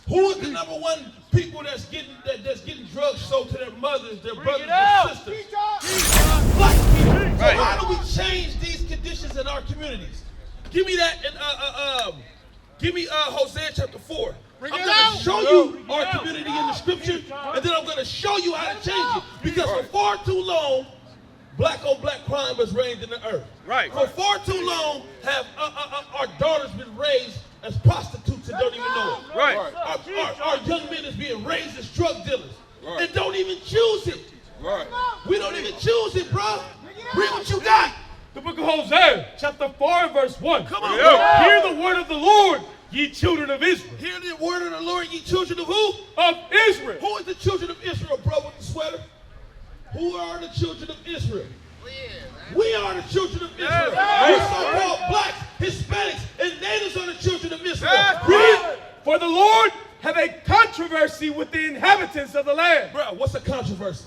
Who is the number one people that's getting drugs sold to their mothers, their brothers, their sisters? Black people. So how do we change these conditions in our communities? Give me that and give me Hosea chapter 4. I'm going to show you our community in the scripture, and then I'm going to show you how to change it. Because for far too long, black on black crime has reigned in the earth. Right. For far too long have our daughters been raised as prostitutes and don't even know it. Right. Our young men is being raised as drug dealers and don't even choose it. Right. We don't even choose it, bro. Read what you got. The book of Hosea, chapter 4, verse 1. Come on, bro. Hear the word of the Lord, ye children of Israel. Hear the word of the Lord, ye children of who? Of Israel. Who is the children of Israel, bro, with the sweater? Who are the children of Israel? We are the children of Israel. We so-called blacks, Hispanics, and natives are the children of Israel. Read. For the Lord have a controversy with the inhabitants of the land. Bro, what's a controversy?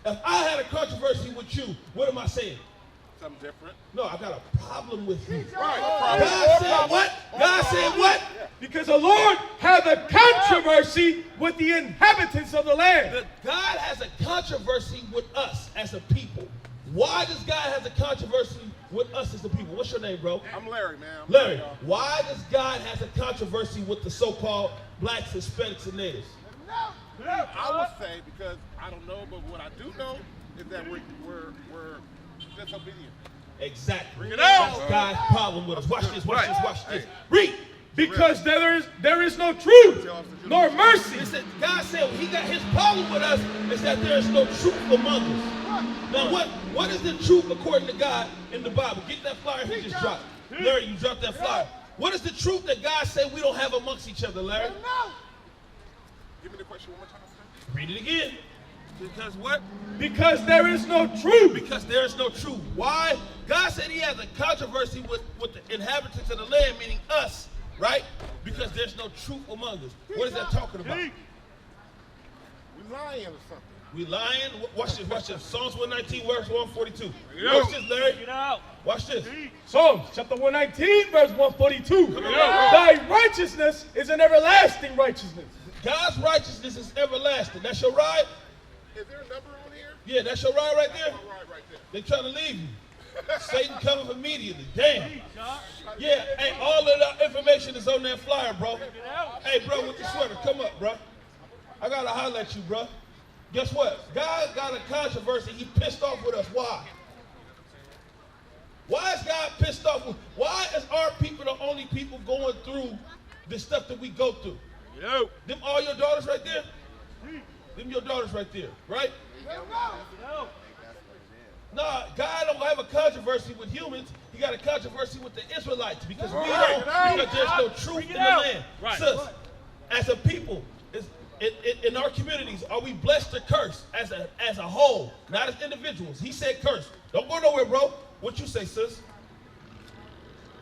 If I had a controversy with you, what am I saying? Something different. No, I got a problem with you. Right. God said what? God said what? Because the Lord hath a controversy with the inhabitants of the land. God has a controversy with us as a people. Why does God have a controversy with us as a people? What's your name, bro? I'm Larry, man. Larry, why does God have a controversy with the so-called blacks, Hispanics, and natives? I would say, because I don't know, but what I do know is that we're disobedient. Exactly. Bring it out. That's God's problem with us. Watch this, watch this, watch this. Read. Because there is no truth, nor mercy. Listen, God said he got his problem with us is that there is no truth among us. Now what is the truth according to God in the Bible? Get that flyer he just dropped. Larry, you dropped that flyer. What is the truth that God said we don't have amongst each other, Larry? Give me the question one more time. Read it again. Because what? Because there is no truth. Because there is no truth. Why? God said he has a controversy with the inhabitants of the land, meaning us, right? Because there's no truth among us. What is that talking about? We lying or something. We lying? Watch this, watch this. Psalms 119, verse 142. Watch this, Larry. Watch this. Psalms chapter 119, verse 142. Thy righteousness is an everlasting righteousness. God's righteousness is everlasting. That's your ride? Is there a number on here? Yeah, that's your ride right there? That's my ride right there. They trying to leave you. Satan coming immediately. Damn. Yeah, hey, all of the information is on that flyer, bro. Hey, bro, with the sweater, come up, bro. I gotta holler at you, bro. Guess what? God got a controversy. He pissed off with us. Why? Why is God pissed off? Why is our people the only people going through the stuff that we go through? Them all your daughters right there? Them your daughters right there, right? No, God don't have a controversy with humans. He got a controversy with the Israelites because we don't, because there's no truth in the land. Right. Sis, as a people, in our communities, are we blessed or cursed as a whole, not as individuals? He said cursed. Don't go nowhere, bro. What you say, sis?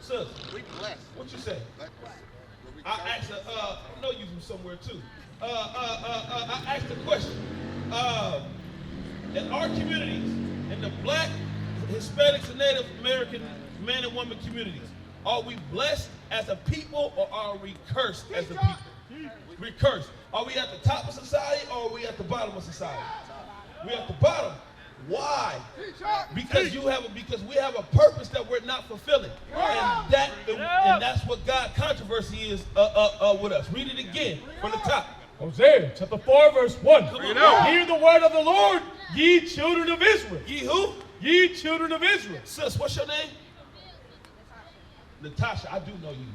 Sis. We blessed. What you say? I asked I know you from somewhere too. I asked a question. In our communities, in the black, Hispanics, and Native American man and woman communities, are we blessed as a people or are we cursed as a people? We're cursed. Are we at the top of society or are we at the bottom of society? We're at the bottom. Why? Because we have a purpose that we're not fulfilling, and that's what God controversy is with us. Read it again from the top. Hosea chapter 4 verse 1. Hear the word of the Lord, ye children of Israel. Ye who? Ye children of Israel. Sis, what's your name? Natasha, I do know you.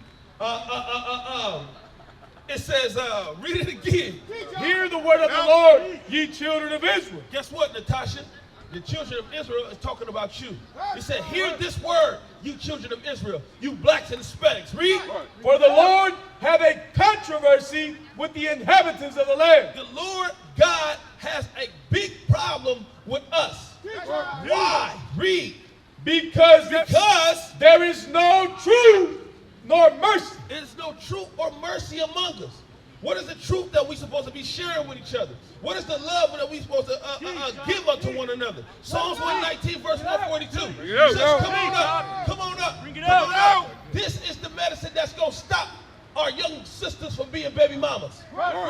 It says, read it again. Hear the word of the Lord, ye children of Israel. Guess what, Natasha? The children of Israel is talking about you. It said, hear this word, you children of Israel, you blacks and Hispanics. Read. For the Lord have a controversy with the inhabitants of the land. The Lord God has a big problem with us. Why? Read. Because there is no truth nor mercy. There is no truth or mercy among us. What is the truth that we're supposed to be sharing with each other? What is the love that we're supposed to give unto one another? Psalms 119, verse 142. Says, come on up. Come on up. Come on up. This is the medicine that's going to stop our young sisters from being baby mamas.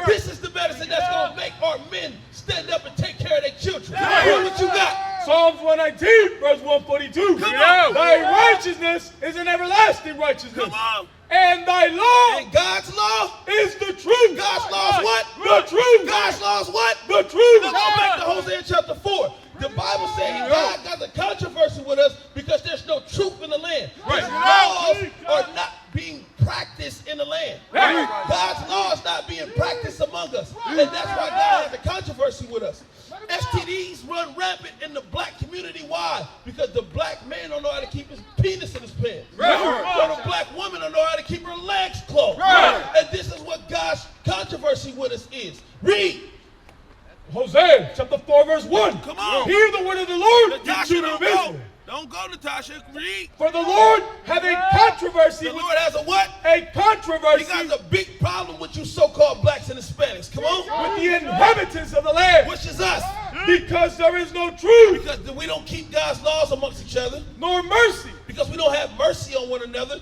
This is the medicine that's going to make our men stand up and take care of their children. What you got? Psalms 119, verse 142. Come on. Thy righteousness is an everlasting righteousness. Come on. And thy law And God's law is the truth. God's law is what? The truth. God's law is what? The truth. Let's go back to Hosea chapter 4. The Bible says God got a controversy with us because there's no truth in the land. His laws are not being practiced in the land. God's law is not being practiced among us. And that's why God has a controversy with us. STDs run rampant in the black community. Why? Because the black man don't know how to keep his penis in his pants. Or the black woman don't know how to keep her legs closed. And this is what God's controversy with us is. Read. Hosea chapter 4, verse 1. Come on. Hear the word of the Lord, you Natasha, children of Israel. Don't go, Natasha. Read. For the Lord hath a controversy. The Lord has a what? A controversy. He got a big problem with you so-called blacks and Hispanics. Come on. With the inhabitants of the land. Which is us. Because there is no truth. Because we don't keep God's laws amongst each other. Nor mercy. Because we don't have mercy on one another.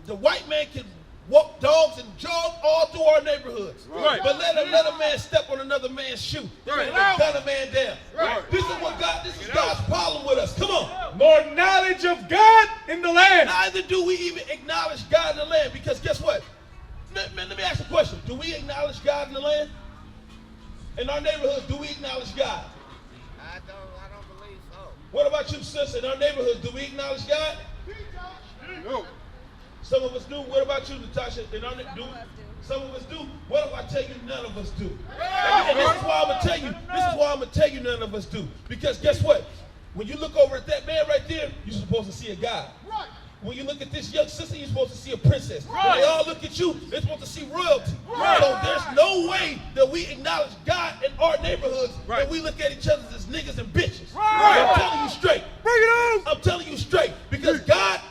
The white man can walk dogs and jog all through our neighborhoods. But let a man step on another man's shoe. They're going to gun a man down. This is God's problem with us. Come on. Nor knowledge of God in the land. Neither do we even acknowledge God in the land. Because guess what? Man, let me ask you a question. Do we acknowledge God in the land? In our neighborhoods, do we acknowledge God? I don't believe so. What about you, sis? In our neighborhoods, do we acknowledge God? No. Some of us do. What about you, Natasha? Some of us do. What if I tell you none of us do? And this is why I'm gonna tell you none of us do. Because guess what? When you look over at that man right there, you're supposed to see a God. When you look at this young sister, you're supposed to see a princess. When they all look at you, they're supposed to see royalty. So there's no way that we acknowledge God in our neighborhoods and we look at each other as niggas and bitches. I'm telling you straight. Bring it on. I'm telling you straight. Because God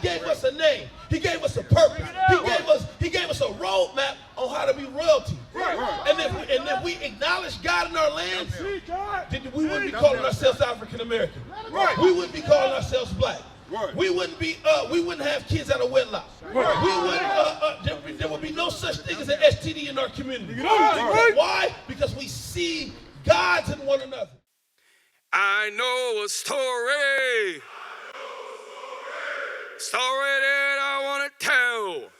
gave us a name. He gave us a purpose. He gave us a roadmap on how to be royalty. And if we acknowledge God in our lands, then we wouldn't be calling ourselves African American. We wouldn't be calling ourselves black. We wouldn't have kids out of wedlock. There would be no such thing as an STD in our community. Why? Because we see gods in one another. I know a story that I want to tell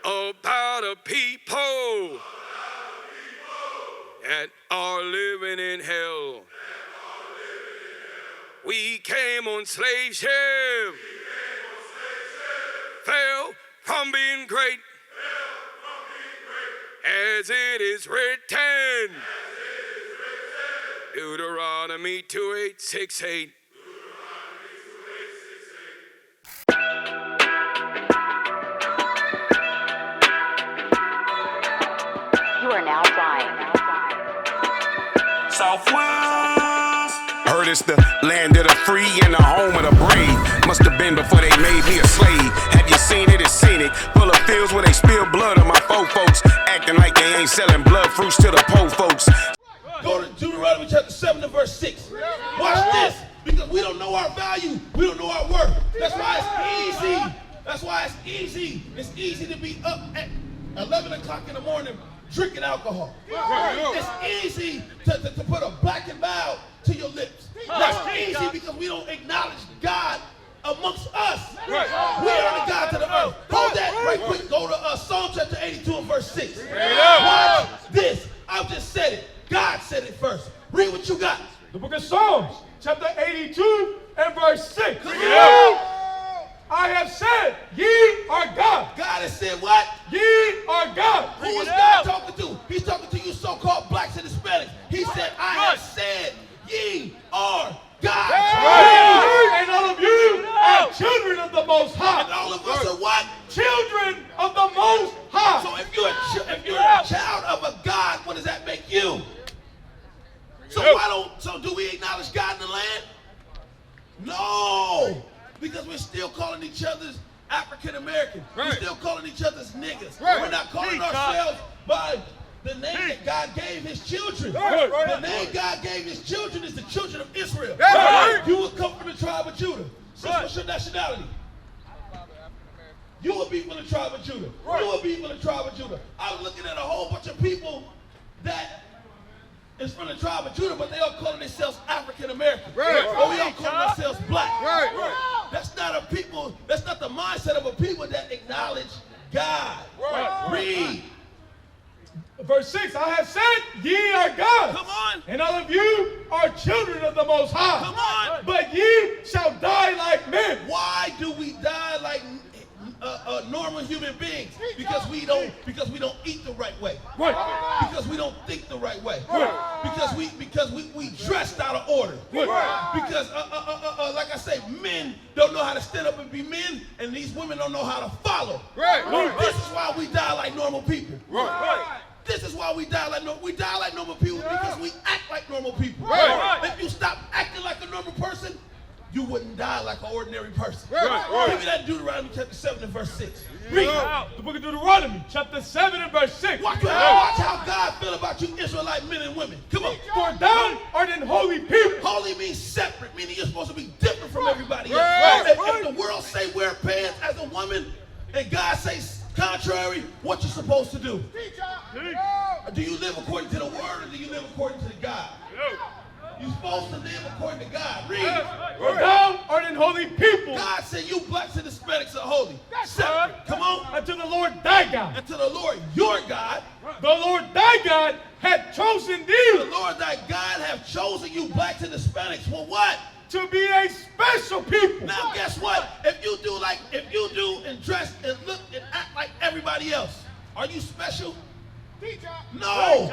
about a people that are living in hell. We came on slave ship, fell from being great, as it is written, Deuteronomy 28:6-8. You are now flying. Southwest. Heard it's the land of the free and the home of the brave. Must have been before they made me a slave. Have you seen it? It's scenic. Full of fields where they spill blood on my faux folks. Acting like they ain't selling blood fruits to the po folks. Go to Deuteronomy chapter 7 and verse 6. Watch this. Because we don't know our value. We don't know our worth. That's why it's easy. It's easy to be up at 11 o'clock in the morning drinking alcohol. It's easy to put a black and mild to your lips. That's easy because we don't acknowledge God amongst us. We are the God to the earth. Hold that right quick. Go to Psalm chapter 82 and verse 6. Watch this. I've just said it. God said it first. Read what you got. The book of Psalms, chapter 82 and verse 6. I have said, ye are God. God has said what? Ye are God. Who is God talking to? He's talking to you so-called blacks and Hispanics. He said, I have said, ye are God. And all of you are children of the Most High. And all of us are what? Children of the Most High. So if you're a child of a God, what does that make you? So do we acknowledge God in the land? No. Because we're still calling each other's African American. We're still calling each other's niggas. We're not calling ourselves by the name that God gave his children. The name God gave his children is the children of Israel. You will come from the tribe of Judah. So what's your nationality? You will be from the tribe of Judah. Right. You will be from the tribe of Judah. I was looking at a whole bunch of people that is from the tribe of Judah, but they all calling themselves African American. Right. Or we all calling ourselves black. Right. That's not a people, that's not the mindset of a people that acknowledge God. Right. Read. Verse 6, I have said, ye are gods. Come on. And all of you are children of the Most High. Come on. But ye shall die like men. Why do we die like normal human beings? Because we don't eat the right way. Right. Because we don't think the right way. Right. Because we dressed out of order. Right. Because like I say, men don't know how to stand up and be men, and these women don't know how to follow. Right. This is why we die like normal people. Right. This is why we die like normal people, because we act like normal people. Right. If you stop acting like a normal person, you wouldn't die like an ordinary person. Right. Give me that Deuteronomy chapter 7 and verse 6. Read the book of Deuteronomy, chapter 7 and verse 6. Watch how God feel about you Israelite men and women. Come on. For thou art an holy people. Holy means separate, meaning you're supposed to be different from everybody else. Right. If the world say wear pants as a woman, and God says contrary, what you supposed to do? Do you live according to the word, or do you live according to God? You're supposed to live according to God. Read. For thou art an holy people. God said you blacks and Hispanics are holy. Separate. Come on. Unto the Lord thy God. And to the Lord your God. The Lord thy God hath chosen thee The Lord thy God have chosen you blacks and Hispanics for what? to be a special people. Now guess what? If you do and dress and look and act like everybody else, are you special? No.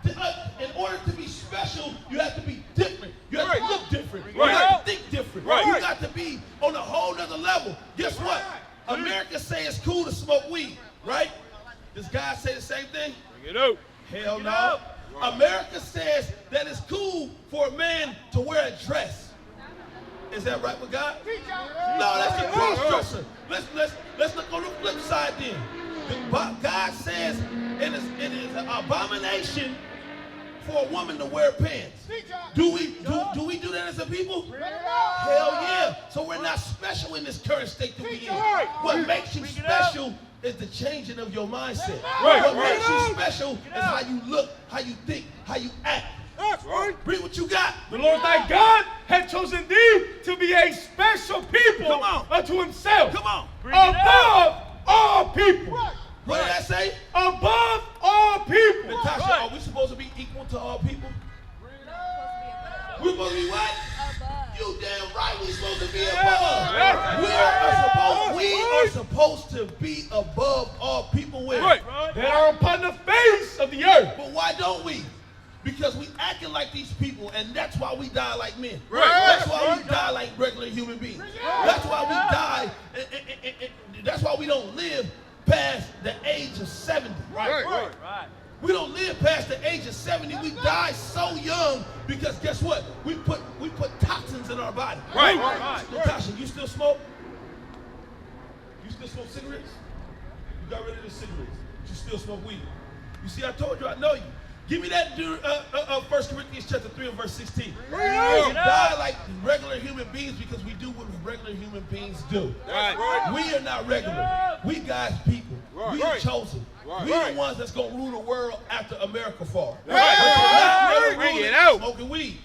In order to be special, you have to be different. You have to look different. You have to think different. You got to be on a whole nother level. Guess what? America say it's cool to smoke weed, right? Does God say the same thing? Bring it out. Hell no. America says that it's cool for a man to wear a dress. Is that right with God? No, that's a cross-dresser. Let's look on the flip side then. God says it is an abomination for a woman to wear pants. Do we do that as a people? Hell yeah. So we're not special in this current state that we in. What makes you special is the changing of your mindset. What makes you special is how you look, how you think, how you act. Read what you got. The Lord thy God hath chosen thee to be a special people Come on. unto himself. Come on. Above all people. What did I say? Above all people. Natasha, are we supposed to be equal to all people? We're supposed to be what? You damn right we're supposed to be above. We are supposed to be above all people with. That are upon the face of the earth. But why don't we? Because we acting like these people, and that's why we die like men. Right. That's why we die like regular human beings. That's why we die, that's why we don't live past the age of 70. Right. We don't live past the age of 70. We die so young because guess what? We put toxins in our body. Natasha, you still smoke? You still smoke cigarettes? You got rid of the cigarettes. You still smoke weed. You see, I told you, I know you. Give me that 1 Corinthians chapter 3 and verse 16. We die like regular human beings because we do what regular human beings do. We are not regular. We God's people. We are chosen. We are the ones that's going to rule the world after America falls. We're not going to rule it smoking weed.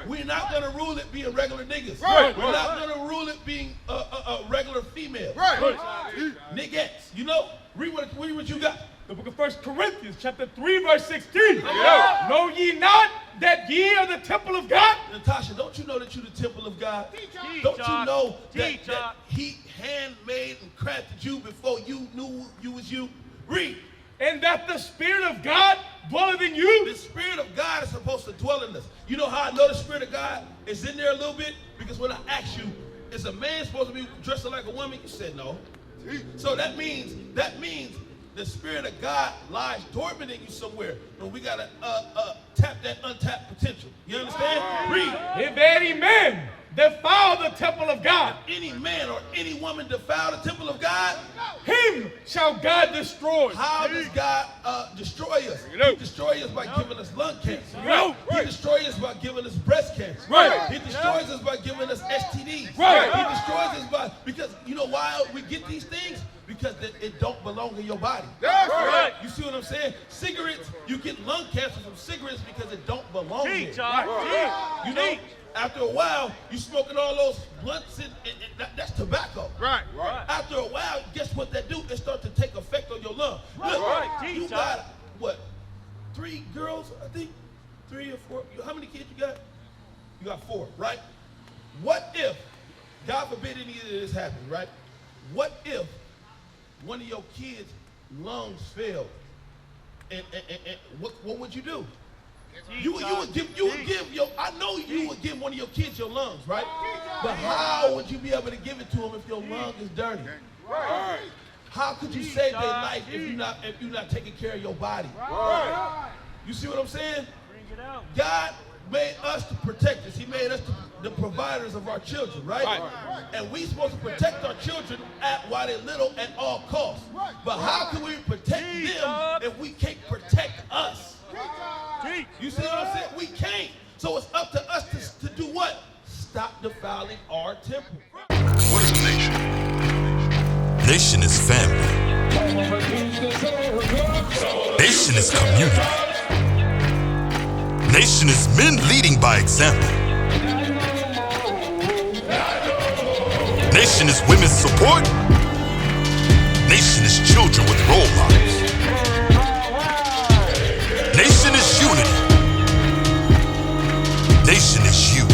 We're not going to rule it being regular niggas. We're not going to rule it being a regular female. Niggas. You know? Read what you got. The book of 1 Corinthians, chapter 3, verse 16. Know ye not that ye are the temple of God? Natasha, don't you know that you're the temple of God? Don't you know that he handmade and crafted you before you knew you was you? Read. And that the Spirit of God dwelleth in you? The Spirit of God is supposed to dwell in us. You know how I know the Spirit of God is in there a little bit? Because when I asked you, is a man supposed to be dressing like a woman? You said no. So that means the Spirit of God lies dormant in you somewhere. And we got to tap that untapped potential. You understand? Read. If any man defile the temple of God, If any man or any woman defile the temple of God, him shall God destroy. how does God destroy us? He destroys us by giving us lung cancer. He destroys us by giving us breast cancer. He destroys us by giving us STDs. He destroys us because you know why we get these things? because it don't belong in your body. That's right. You see what I'm saying? Cigarettes, you get lung cancer from cigarettes because it don't belong there. You know, after a while, you smoking all those blunts and that's tobacco. Right. After a while, guess what that do? It starts to take effect on your lung. Look, you got, what, 3 girls, I think? 3 or 4. How many kids you got? You got 4, right? What if, God forbid any of this happens, right? What if one of your kids' lungs failed? And what would you do? You would give your, I know you would give one of your kids your lungs, right? But how would you be able to give it to them if your lung is dirty? Right. How could you save their life if you're not taking care of your body? You see what I'm saying? God made us to protect us. He made us the providers of our children, right? And we supposed to protect our children while they're little at all costs. But how can we protect them if we can't protect us? You see what I'm saying? We can't. So it's up to us to do what? Stop defiling our temple. What is a nation? Nation is family. Nation is community. Nation is men leading by example. Nation is women's support. Nation is children with role models. Nation is unity. Nation is you.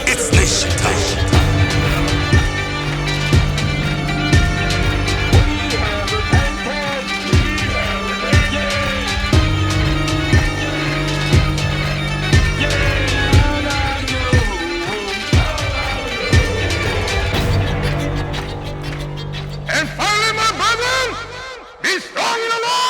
It's nation time. And finally, my brethren, be strong in the Lord